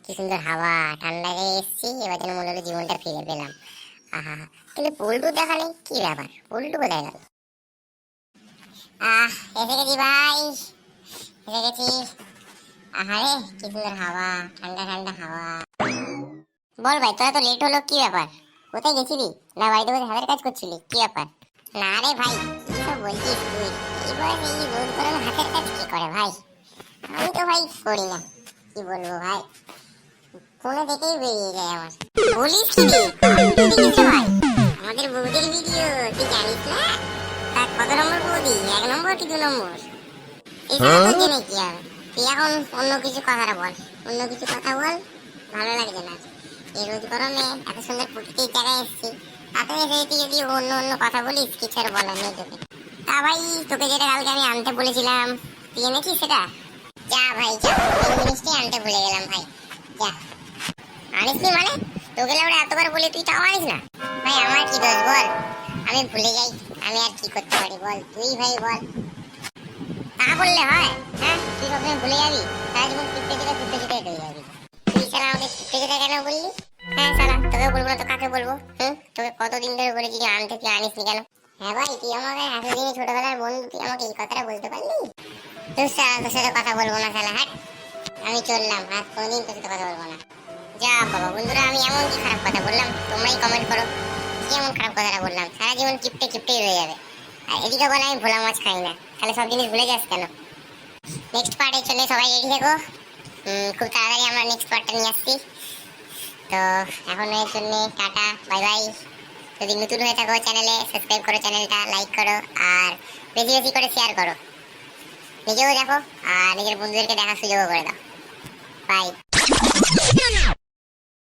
কি সুন্দর হাওয়া, ঠান্ডা গায়ে এসছি, এবার যেন মনে হলো জীবনটা ফিরে পেলাম। আহা, কিন্তু পল্টু দেখা নেই, কি ব্যাপার, পল্টু কোথায় গেল? এসে গেছি ভাই, এসে গেছি। আহারে কি সুন্দর হাওয়া, ঠান্ডা ঠান্ডা হাওয়া। বল ভাই, তোরা তো লেট হলো, কি ব্যাপার? কোথায় গেছিলি? না বাড়িতে বসে হাতের কাজ করছিলি, কি ব্যাপার? না রে ভাই, কি সব বলছিস তুই? এই বয়সে এই রোদ গরমে হাতের কাজ কে করে ভাই? আমি তো ভাই করি না, কি বলবো ভাই, ফোনে দেখেই বেরিয়ে যায় আমার। বলিস কি রে? ভিডিও ভাই, আমাদের বৌদির ভিডিও, তুই জানিস না? তার কত নম্বর বৌদি, 1 নম্বর কি 2 নম্বর? এছাড়া তো জেনে কি হবে? তুই এখন অন্য কিছু কথাটা বল, অন্য কিছু কথা বল, ভালো লাগছে না। এই রোদ গরমে এত সুন্দর প্রকৃতির জায়গায় এসেছি, তাতে এসে তুই যদি অন্য অন্য কথা বলিস, কিছু আর বলার নেই তোকে। তা ভাই, তোকে যেটা কালকে আমি আনতে বলেছিলাম, তুই এনেছিস সেটা? যা ভাই যা, এই জিনিসটাই আনতে ভুলে গেলাম ভাই, যা। আনিস নি মানে? তোকে লাউড়া এতবার বলে তুই তাও আনিস না? ভাই আমার কি দোষ বল, আমি ভুলে যাই, আমি আর কি করতে পারি বল, তুই ভাই বল। তা বললে হয়? হ্যাঁ, তুই সবসময় ভুলে যাবি, সারা জীবন টিপতে টিপতে হয়ে যাবি। তুই সারা আমাকে টিপতে টিপতে কেন বললি? হ্যাঁ সারা, তোকে বলবো না তো কাকে বলবো? তোকে কতদিন ধরে বলেছি যে আনতে, তুই আনিস নি কেন? হ্যাঁ ভাই, তুই আমাকে এতদিন ছোটবেলার বন্ধু, তুই আমাকে এই কথাটা বলতে পারলি? তোর সারা তোর সাথে কথা বলবো না শালা, হ্যাঁ আমি চললাম, আর কোনোদিন তোর সাথে কথা বলবো না। যা বাবা, বন্ধুরা আমি এমন কি খারাপ কথা বললাম, তোমরাই কমেন্ট করো, কি এমন খারাপ কথাটা বললাম? সারা জীবন কিপটে কিপটেই রয়ে যাবে। আর এদিকে বলে আমি ভোলা মাছ খাই না, তাহলে সব জিনিস ভুলে যাস কেন? নেক্সট পার্টের জন্য সবাই রেডি থেকো, খুব তাড়াতাড়ি আমরা নেক্সট পার্টটা নিয়ে আসছি। তো এখন এর জন্য টাটা, বাই বাই। যদি নতুন হয়ে থাকো চ্যানেলে সাবস্ক্রাইব করো, চ্যানেলটা লাইক করো, আর বেশি বেশি করে শেয়ার করো। নিজেও দেখো আর নিজের বন্ধুদেরকে দেখার সুযোগও করে দাও। বাই।